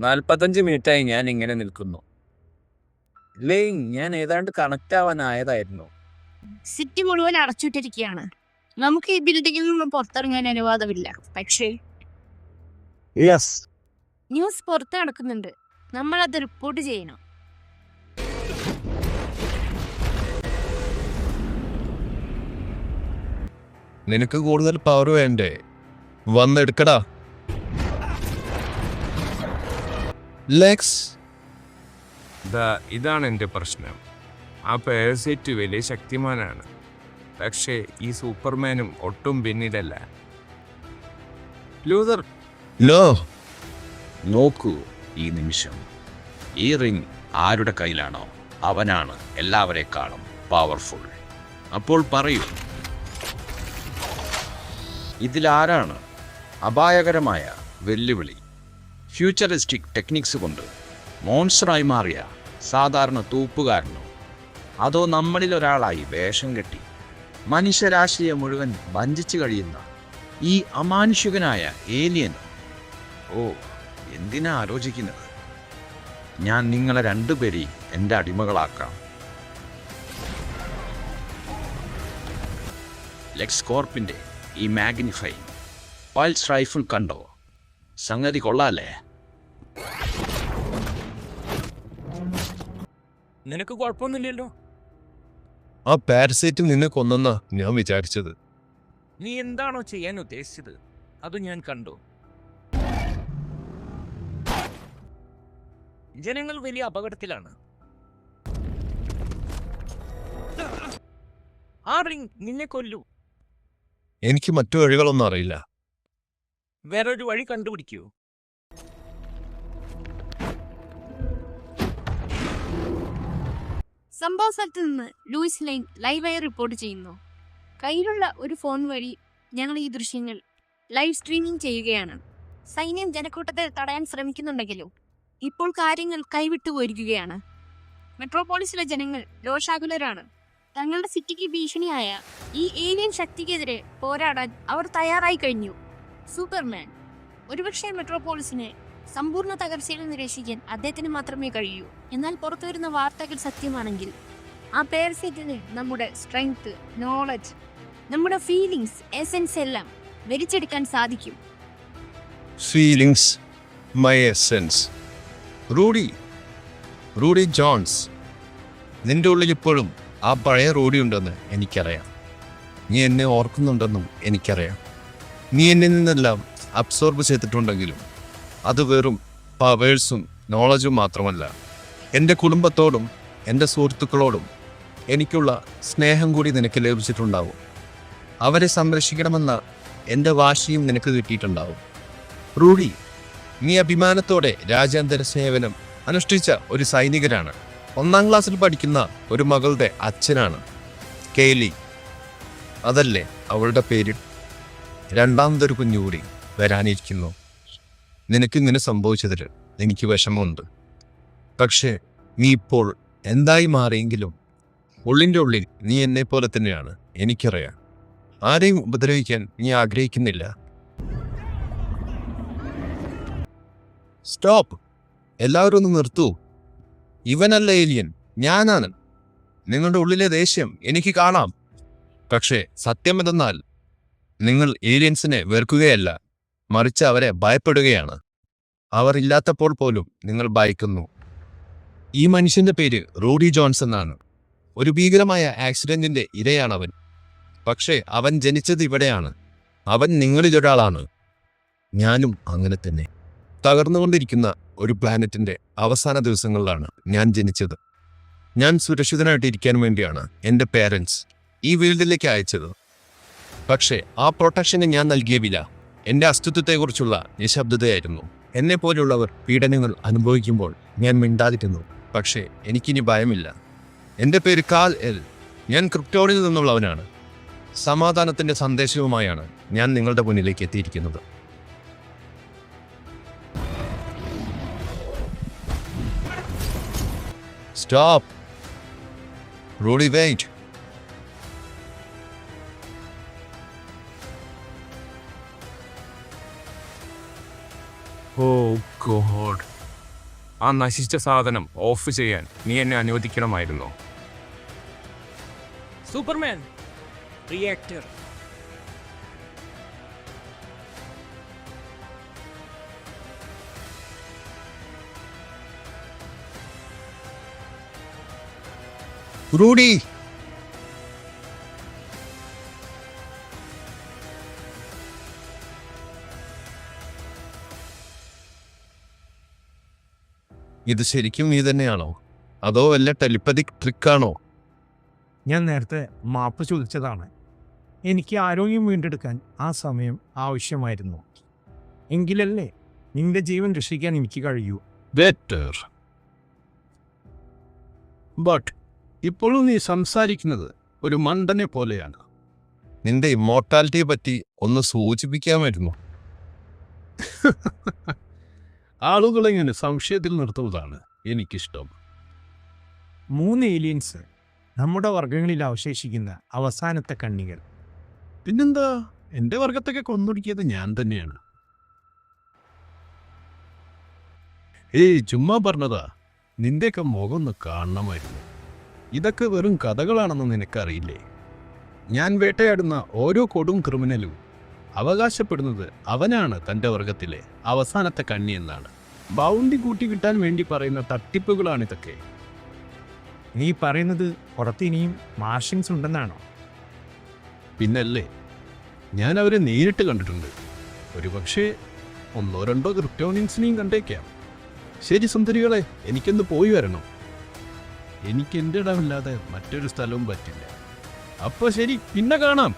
45 മിനിറ്റായി ഞാൻ ഇങ്ങനെ നിൽക്കുന്നു. ലേ, ഞാൻ ഏതാണ്ട് കണക്റ്റ് ആവാനായതായിരുന്നു. സിറ്റി മുഴുവൻ അടച്ചിട്ടിരിക്കുകയാണ്. നമുക്ക് ഈ ബിൽഡിങ്ങിൽ നിന്ന് പുറത്തിറങ്ങാൻ അനുവാദമില്ല. പക്ഷേ ന്യൂസ് പുറത്ത് നടക്കുന്നുണ്ട്. നമ്മൾ അത് റിപ്പോർട്ട് ചെയ്യണം. നിനക്ക് കൂടുതൽ പവർ വേണ്ടേ? വന്നെടുക്കടാ ലെക്സ്. ഇതാണ് എൻ്റെ പ്രശ്നം. ആ പാരസൈറ്റ് വലിയ ശക്തിമാനാണ്, പക്ഷേ ഈ സൂപ്പർമാനും ഒട്ടും പിന്നിലല്ല. ലൂതർ, ലോ നോക്കൂ, ഈ നിമിഷം ഈ റിംഗ് ആരുടെ കയ്യിലാണോ അവനാണ് എല്ലാവരെക്കാളും പവർഫുൾ. അപ്പോൾ പറയൂ, ഇതിലാരാണ് അപായകരമായ വെല്ലുവിളി? ഫ്യൂച്ചറിസ്റ്റിക് ടെക്നിക്സ് കൊണ്ട് മോൺസ്റ്ററായി മാറിയ സാധാരണ തൂപ്പുകാരനോ, അതോ നമ്മളിലൊരാളായി വേഷം കെട്ടി മനുഷ്യരാശിയെ മുഴുവൻ വഞ്ചിച്ചു കഴിയുന്ന ഈ അമാനുഷികനായ ഏലിയനോ? ഓ, എന്തിനാ ആലോചിക്കുന്നത്? ഞാൻ നിങ്ങളെ രണ്ടുപേരെയും എൻ്റെ അടിമകളാക്കാം. ലെക്സ് കോർപ്പിൻ്റെ ഈ മാഗ്നിഫൈ പൾസ് റൈഫിൾ കണ്ടോ? സംഗതി കൊള്ളാല്ലേ? നിനക്ക് കുഴപ്പമൊന്നുമില്ലല്ലോ? ആ പാരസൈറ്റിൽ നിന്നെ കൊന്നെന്നാ ഞാൻ വിചാരിച്ചത്. നീ എന്താണോ ചെയ്യാൻ ഉദ്ദേശിച്ചത് അത് ഞാൻ കണ്ടു. ജനങ്ങൾ വലിയ അപകടത്തിലാണ്. ആ റിംഗ് നിന്നെ കൊല്ലൂ. എനിക്ക് മറ്റു വഴികളൊന്നും അറിയില്ല. വേറൊരു വഴി കണ്ടുപിടിക്കൂ. സംഭവ സ്ഥലത്ത് നിന്ന് ലൂയിസ് ലൈൻ ലൈവായി റിപ്പോർട്ട് ചെയ്യുന്നു. കയ്യിലുള്ള ഒരു ഫോൺ വഴി ഞങ്ങൾ ഈ ദൃശ്യങ്ങൾ ലൈവ് സ്ട്രീമിംഗ് ചെയ്യുകയാണ്. സൈന്യം ജനക്കൂട്ടത്തെ തടയാൻ ശ്രമിക്കുന്നുണ്ടെങ്കിലും ഇപ്പോൾ കാര്യങ്ങൾ കൈവിട്ടു പോയിരിക്കുകയാണ്. മെട്രോപോളിസിലെ ജനങ്ങൾ രോഷാകുലരാണ്. തങ്ങളുടെ സിറ്റിക്ക് ഭീഷണിയായ ഈ ഏലിയൻ ശക്തിക്കെതിരെ പോരാടാൻ അവർ തയ്യാറായി കഴിഞ്ഞു. സൂപ്പർമാൻ ഒരുപക്ഷെ മെട്രോപോളിസിനെ സമ്പൂർണ്ണ തകർച്ചയിൽ നിന്ന് രക്ഷിക്കാൻ അദ്ദേഹത്തിന് മാത്രമേ കഴിയൂ. എന്നാൽ പുറത്തുവരുന്ന വാർത്തകൾ സത്യമാണെങ്കിൽ ആ പാരസൈറ്റിന് നമ്മുടെ സ്ട്രെങ്ത്, നോളജ്, നമ്മുടെ ഫീലിങ്സ്, എസെൻസ് എല്ലാം വലിച്ചെടുക്കാൻ സാധിക്കും. Feelings, my essence. Rudy Jones, നിന്റെ ഉള്ളിൽ ഇപ്പോഴും ആ പഴയ റൂഡി ഉണ്ടെന്ന് എനിക്കറിയാം. നീ എന്നെ ഓർക്കുന്നുണ്ടെന്നും എനിക്കറിയാം. നീ എന്നിൽ നിന്നെല്ലാം അബ്സോർബ് ചെയ്തിട്ടുണ്ടെങ്കിലും അത് വെറും പവേഴ്സും നോളജും മാത്രമല്ല. എൻ്റെ കുടുംബത്തോടും എൻ്റെ സുഹൃത്തുക്കളോടും എനിക്കുള്ള സ്നേഹം കൂടി നിനക്ക് ലഭിച്ചിട്ടുണ്ടാവും. അവരെ സംരക്ഷിക്കണമെന്ന എൻ്റെ വാശിയും നിനക്ക് കിട്ടിയിട്ടുണ്ടാവും. റൂഡി, നീ അഭിമാനത്തോടെ രാജ്യാന്തര സേവനം അനുഷ്ഠിച്ച ഒരു സൈനികനാണ്. 1ാം ക്ലാസ്സിൽ പഠിക്കുന്ന ഒരു മകളുടെ അച്ഛനാണ്. കെയ്ലി, അതല്ലേ അവളുടെ പേര്? 2ാമതൊരു കുഞ്ഞുകൂടി വരാനിരിക്കുന്നു. നിനക്കിങ്ങനെ സംഭവിച്ചതിൽ എനിക്ക് വിഷമമുണ്ട്. പക്ഷേ നീ ഇപ്പോൾ എന്തായി മാറിയെങ്കിലും ഉള്ളിൻ്റെ ഉള്ളിൽ നീ എന്നെപ്പോലെ തന്നെയാണ്. എനിക്കറിയാം. ആരെയും ഉപദ്രവിക്കാൻ നീ ആഗ്രഹിക്കുന്നില്ല. സ്റ്റോപ്പ്! എല്ലാവരും ഒന്ന് നിർത്തൂ. ഇവനല്ല ഏലിയൻ, ഞാനാണ്. നിങ്ങളുടെ ഉള്ളിലെ ദേഷ്യം എനിക്ക് കാണാം. പക്ഷേ സത്യമെന്തെന്നാൽ നിങ്ങൾ ഏലിയൻസിനെ വെറുക്കുകയല്ല, മറിച്ച് അവരെ ഭയപ്പെടുകയാണ്. അവർ ഇല്ലാത്തപ്പോൾ പോലും നിങ്ങൾ ഭയക്കുന്നു. ഈ മനുഷ്യന്റെ പേര് റൂഡി ജോൺസ് എന്നാണ്. ഒരു ഭീകരമായ ആക്സിഡന്റിന്റെ ഇരയാണവൻ. പക്ഷേ അവൻ ജനിച്ചത് ഇവിടെയാണ്. അവൻ നിങ്ങളിലൊരാളാണ്. ഞാനും അങ്ങനെ തന്നെ. തകർന്നുകൊണ്ടിരിക്കുന്ന ഒരു പ്ലാനറ്റിന്റെ അവസാന ദിവസങ്ങളിലാണ് ഞാൻ ജനിച്ചത്. ഞാൻ സുരക്ഷിതനായിട്ടിരിക്കാൻ വേണ്ടിയാണ് എൻ്റെ പേരൻസ് ഈ വീൽഡിലേക്ക് അയച്ചത്. പക്ഷേ ആ പ്രൊട്ടക്ഷന് ഞാൻ നൽകിയ വില എൻ്റെ അസ്തിത്വത്തെക്കുറിച്ചുള്ള നിശബ്ദതയായിരുന്നു. എന്നെപ്പോലുള്ളവർ പീഡനങ്ങൾ അനുഭവിക്കുമ്പോൾ ഞാൻ മിണ്ടാതിരുന്നു. പക്ഷേ എനിക്കിനി ഭയമില്ല. എൻ്റെ പേര് കാൽ എൽ. ഞാൻ ക്രിപ്റ്റോണിൽ നിന്നുള്ളവനാണ്. സമാധാനത്തിൻ്റെ സന്ദേശവുമായാണ് ഞാൻ നിങ്ങളുടെ മുന്നിലേക്ക് എത്തിയിരിക്കുന്നത്. Stop! Rudy, wait! ഓ ഗോഡ്, ആ നശിച്ച സാധനം ഓഫ് ചെയ്യാൻ നീ എന്നെ അനുവദിക്കണമായിരുന്നു. Superman reactor. റൂഡി, ഇത് ശരിക്കും നീ തന്നെയാണോ, അതോ വല്ല ടെലിപ്പതിക് ട്രിക്കാണോ? ഞാൻ നേരത്തെ മാപ്പ് ചോദിച്ചതാണ്. എനിക്ക് ആരോഗ്യം വീണ്ടെടുക്കാൻ ആ സമയം ആവശ്യമായിരുന്നു. എങ്കിലല്ലേ നിന്റെ ജീവൻ രക്ഷിക്കാൻ എനിക്ക് കഴിയൂ. ബെറ്റർ. ബട്ട് ഇപ്പോഴും നീ സംസാരിക്കുന്നത് ഒരു മണ്ടനെ പോലെയാണ്. നിന്റെ ഇമ്മോർട്ടാലിറ്റിയെ പറ്റി ഒന്ന് സൂചിപ്പിക്കാമായിരുന്നു. ആളുകളെങ്ങനെ സംശയത്തിൽ നിർത്തുന്നതാണ് എനിക്കിഷ്ടം. 3 ഏലിയൻസ്, നമ്മുടെ വർഗങ്ങളിൽ അവശേഷിക്കുന്ന അവസാനത്തെ കണ്ണികൾ. പിന്നെന്താ, എൻ്റെ വർഗത്തൊക്കെ കൊന്നൊടുക്കിയത് ഞാൻ തന്നെയാണ്. ഏയ് ചുമ്മാ പറഞ്ഞതാ, നിന്റെയൊക്കെ മുഖം ഒന്ന് കാണണമായിരുന്നു. ഇതൊക്കെ വെറും കഥകളാണെന്ന് നിനക്കറിയില്ലേ? ഞാൻ വേട്ടയാടുന്ന ഓരോ കൊടും ക്രിമിനലും അവകാശപ്പെടുന്നത് അവനാണ് തൻ്റെ വർഗത്തിലെ അവസാനത്തെ കണ്ണി എന്നാണ്. ബൗണ്ടി കൂട്ടി കിട്ടാൻ വേണ്ടി പറയുന്ന തട്ടിപ്പുകളാണിതൊക്കെ. നീ പറയുന്നത് പുറത്ത് ഇനിയും മാർഷ്യൻസ് ഉണ്ടെന്നാണോ? പിന്നല്ലേ, ഞാൻ അവരെ നേരിട്ട് കണ്ടിട്ടുണ്ട്. ഒരുപക്ഷെ 1-2 ക്രിപ്റ്റോണിയൻസിനെയും കണ്ടേക്കാം. ശരി സുന്ദരികളെ, എനിക്കൊന്ന് പോയി വരണം. എനിക്ക് എൻ്റെ ഇടമില്ലാതെ മറ്റൊരു സ്ഥലവും പറ്റില്ല. അപ്പോൾ ശരി, പിന്നെ കാണാം.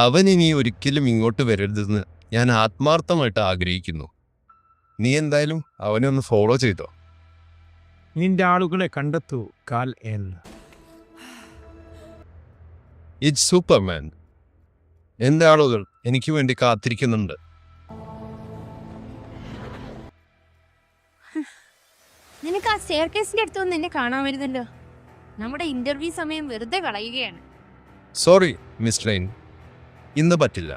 അവൻ ഇനി ഒരിക്കലും ഇങ്ങോട്ട് വരരുതെന്ന് ഞാൻ ആത്മാർത്ഥമായിട്ട് ആഗ്രഹിക്കുന്നു. നീ എന്തായാലും അവനെ ഒന്ന് ഫോളോ ചെയ്തോ. നിന്റെ ആളുകളെ കണ്ടെത്തൂ കാൽ എന്ന്. It's Superman. എൻ്റെ ആളുകൾ എനിക്ക് വേണ്ടി കാത്തിരിക്കുന്നുണ്ട്. നിനക്ക് ആ സ്റ്റെയർ കേസിന്റെ അടുത്തൊന്നും എന്നെ കാണാൻ വരുന്നല്ലോ. നമ്മുടെ ഇന്റർവ്യൂ സമയം വെറുതെ കളയുകയാണ്. സോറി മിസ് റെയിൻ, ഇന്ന് പറ്റില്ല.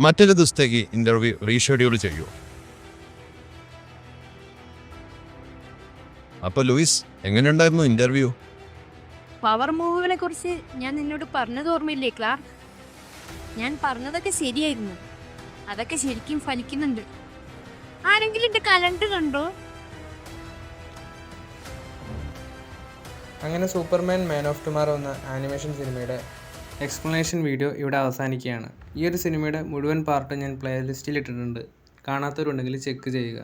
മറ്റൊരു ദിവസത്തേക്ക് ഇന്റർവ്യൂ റീഷെഡ്യൂൾ ചെയ്യൂ. അപ്പോൾ ലൂയിസ്, എങ്ങനെയുണ്ടായിരുന്നു ഇന്റർവ്യൂ? പവർ മൂവുകളെ കുറിച്ച് ഞാൻ നിന്നോട് പറഞ്ഞത് ഓർമ്മയില്ലേ ക്ലാർക്ക്? ഞാൻ പറഞ്ഞതൊക്കെ ശരിയായിരുന്നു. അതൊക്കെ ശരിക്കും ഫലിക്കുന്നുണ്ട്. ആരെങ്കിലും എന്റെ കലണ്ടർ കണ്ടോ? അങ്ങനെ സൂപ്പർമാൻ മാൻ ഓഫ് ടുമാറോ എന്ന ആനിമേഷൻ സിനിമയുടെ എക്സ്പ്ലനേഷൻ വീഡിയോ ഇവിടെ അവസാനിക്കുകയാണ്. ഈ ഒരു സിനിമയുടെ മുഴുവൻ പാർട്ട് ഞാൻ പ്ലേലിസ്റ്റിൽ ഇട്ടിട്ടുണ്ട്. കാണാത്തവരുണ്ടെങ്കിൽ ചെക്ക് ചെയ്യുക.